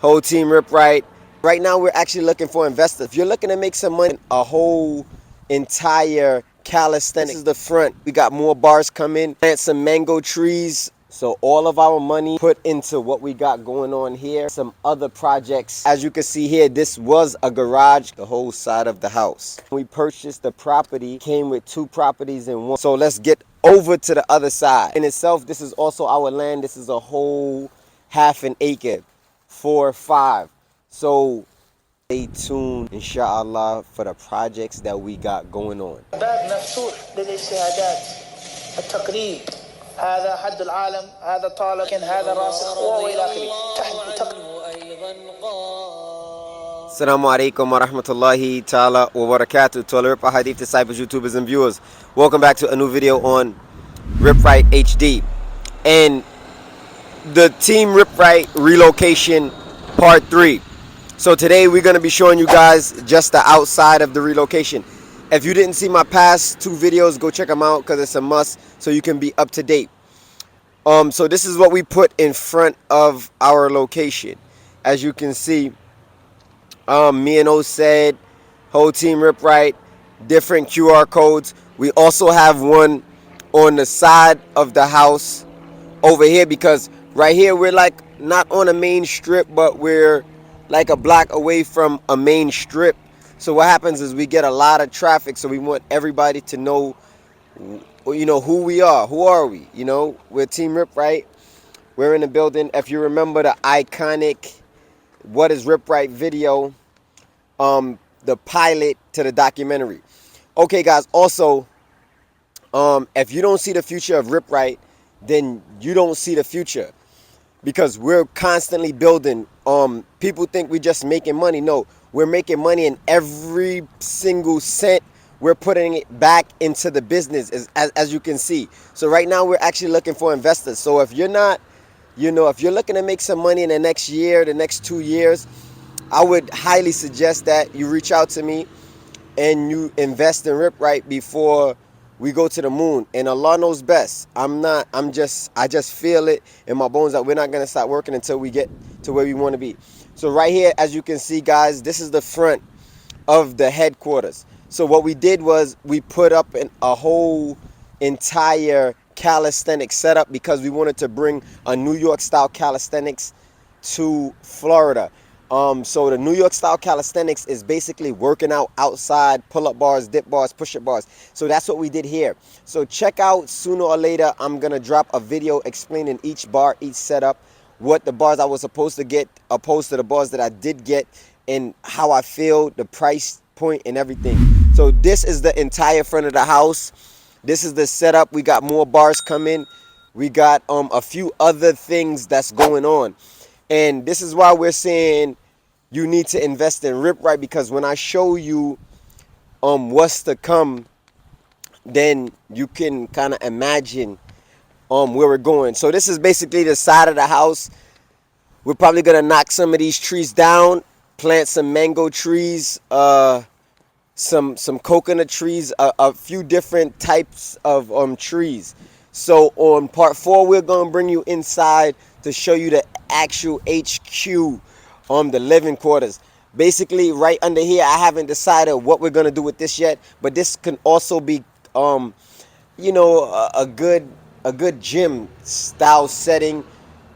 Whole team RipRight. Right now we're actually looking for investors. If you're looking to make some money, a whole entire calisthenics. This is the front. We got more bars coming, plant some mango trees. So all of our money put into what we got going on here. Some other projects. As you can see here, this was a garage, the whole side of the house. We purchased the property, came with 2 properties in one. So let's get over to the other side. In itself, this is also our land. This is a whole half an acre. 4 or 5. So stay tuned inshallah for the projects that we got going on. باب مفتوح للاجتهادات التقليد هذا حد العالم هذا طالب هذا راسخ والى اخره. Assalamu alaikum wa rahmatullahi ta'ala wa barakatuh to all the RipRightHD disciples, YouTubers and viewers. Welcome back to a new video on RipRightHD and the Team RipRight relocation part 3. So today we're going to be showing you guys just the outside of the relocation. If you didn't see my past 2 videos, go check them out because it's a must so you can be up to date. So this is what we put in front of our location. As you can see, me and said, whole team RipRight, different QR codes. We also have one on the side of the house over here because right here we're like not on a main strip, but we're like a block away from a main strip. So what happens is we get a lot of traffic, so we want everybody to know, you know, who we are. Who are we? You know, we're Team RipRight. We're in the building. If you remember the iconic What is RipRight video, the pilot to the documentary. Okay guys, also if you don't see the future of RipRight, then you don't see the future, because we're constantly building. People think we just making money. No, we're making money, and every single cent we're putting it back into the business, as you can see. So right now we're actually looking for investors. So if you're not, you know, if you're looking to make some money in the next year, the next 2 years, I would highly suggest that you reach out to me and you invest in RipRight before we go to the moon. And Allah knows best. I just feel it in my bones that we're not going to stop working until we get to where we want to be. So right here, as you can see guys, this is the front of the headquarters. So what we did was we put up a whole entire calisthenics setup because we wanted to bring a New York style calisthenics to Florida. So the New York style calisthenics is basically working out outside, pull-up bars, dip bars, push-up bars. So that's what we did here. So check out, sooner or later I'm gonna drop a video explaining each bar, each setup, what the bars I was supposed to get opposed to the bars that I did get, and how I feel, the price point and everything. So this is the entire front of the house. This is the setup. We got more bars coming. We got a few other things that's going on. And this is why we're saying you need to invest in RipRight, because when I show you what's to come, then you can kind of imagine where we're going. So this is basically the side of the house. We're probably gonna knock some of these trees down, plant some mango trees, some coconut trees, a few different types of trees. So on part 4, we're gonna bring you inside to show you the actual HQ, the living quarters. Basically right under here, I haven't decided what we're gonna do with this yet, but this can also be you know, a good gym style setting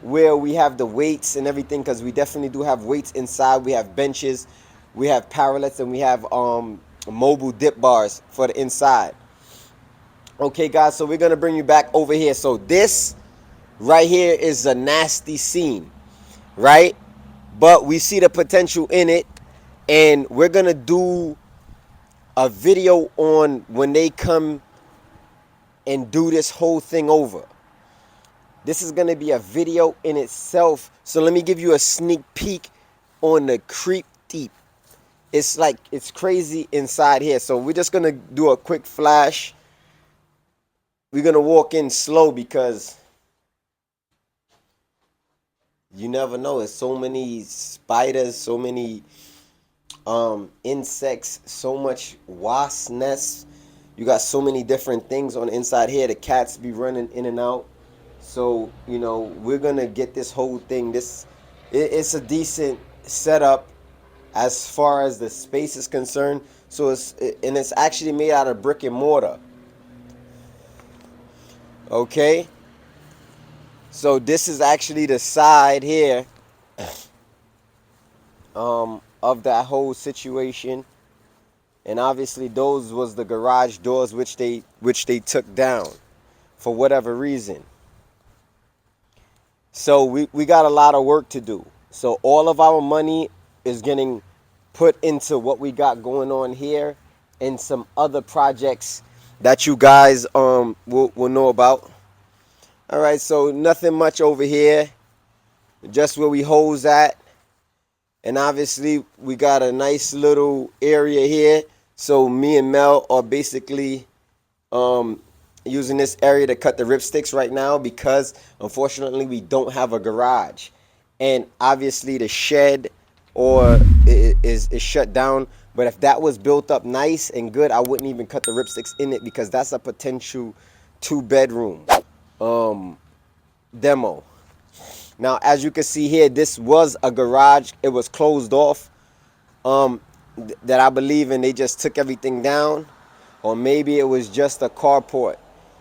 where we have the weights and everything, because we definitely do have weights inside. We have benches, we have parallettes, and we have mobile dip bars for the inside. Okay guys, so we're gonna bring you back over here. So this right here is a nasty scene, right? But we see the potential in it, and we're gonna do a video on when they come and do this whole thing over. This is gonna be a video in itself. So let me give you a sneak peek on the creep deep. It's like, it's crazy inside here. So we're just gonna do a quick flash. We're gonna walk in slow because you never know. There's so many spiders, so many insects, so much wasp nests. You got so many different things on the inside here. The cats be running in and out. So, you know, we're gonna get this whole thing, this it's a decent setup as far as the space is concerned. So it's actually made out of brick and mortar. Okay, so this is actually the side here of that whole situation, and obviously those was the garage doors which they took down for whatever reason. So we got a lot of work to do. So all of our money is getting put into what we got going on here and some other projects that you guys will know about. All right, so nothing much over here, just where we hose at. And obviously we got a nice little area here. So me and Mel are basically using this area to cut the ripsticks right now, because unfortunately we don't have a garage, and obviously the shed is shut down. But if that was built up nice and good, I wouldn't even cut the ripsticks in it, because that's a potential 2-bedroom demo. Now, as you can see here, this was a garage. It was closed off, that I believe, and they just took everything down, or maybe it was just a carport.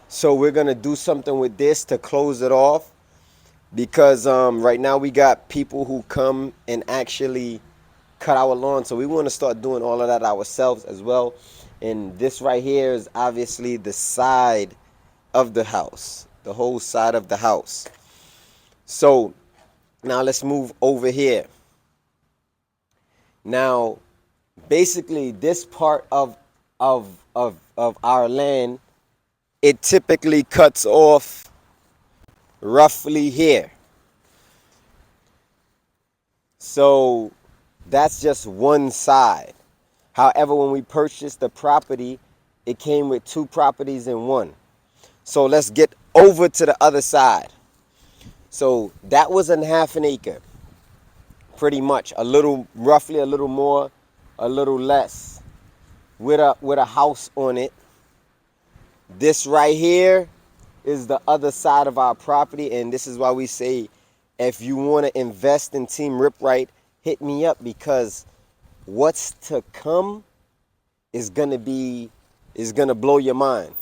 So we're gonna do something with this to close it off, because right now we got people who come and actually cut our lawn. So we want to start doing all of that ourselves as well. And this right here is obviously the side of the house, the whole side of the house. So now let's move over here. Now, basically this part of our land, it typically cuts off roughly here. So that's just one side. However, when we purchased the property, it came with 2 properties in one. So let's get over to the other side. So that was in half an acre, pretty much. Roughly a little more, a little less, with a house on it. This right here is the other side of our property, and this is why we say, if you want to invest in Team RipRight, hit me up, because what's to come is gonna blow your mind.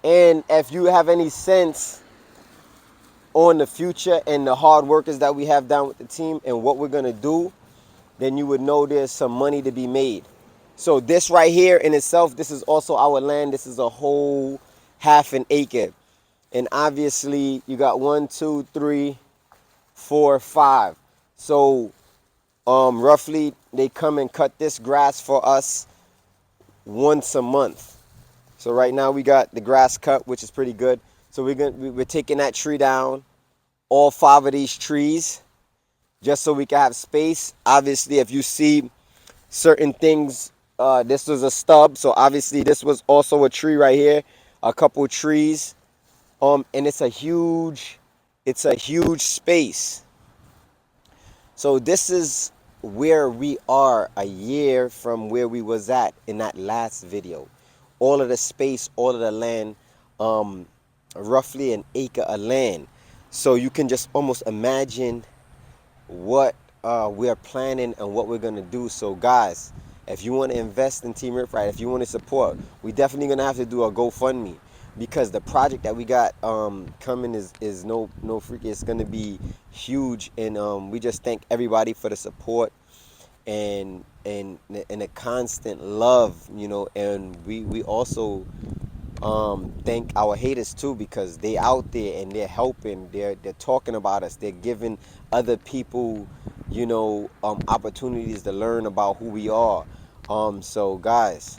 And if you have any sense on the future and the hard workers that we have down with the team and what we're gonna do, then you would know there's some money to be made. So this right here in itself, this is also our land. This is a whole half an acre. And obviously you got 1, 2, 3, 4, 5. So roughly they come and cut this grass for us once a month. So right now we got the grass cut, which is pretty good. So we're taking that tree down, all 5 of these trees, just so we can have space. Obviously, if you see certain things, this was a stub, so obviously this was also a tree right here, a couple trees, and it's a huge space. So this is where we are a year from where we was at in that last video. All of the space, all of the land, roughly an acre of land. So you can just almost imagine what we're planning and what we're gonna do. So guys, if you want to invest in Team RipRight, if you want to support, we definitely gonna have to do a GoFundMe, because the project that we got coming is no freak. It's gonna be huge, and we just thank everybody for the support and the constant love, you know. And we also thank our haters too, because they out there and they're helping, they're talking about us, they're giving other people, you know, opportunities to learn about who we are. So guys,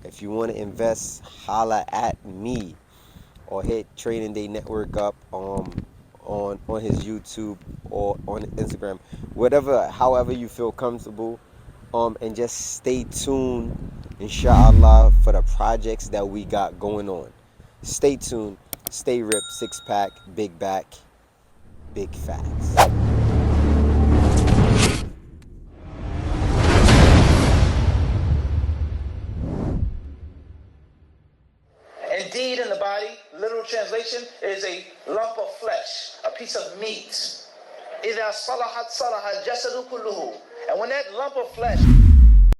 if you want to invest, holla at me, or hit Trading Day Network up on his YouTube or on Instagram, however you feel comfortable. And just stay tuned, inshallah, for the projects that we got going on. Stay tuned, stay ripped, 6-pack, big back, big facts. Indeed, in the body, literal translation, is a lump of flesh, a piece of meat. إذا صلحت صلح الجسد كله. And when that lump of flesh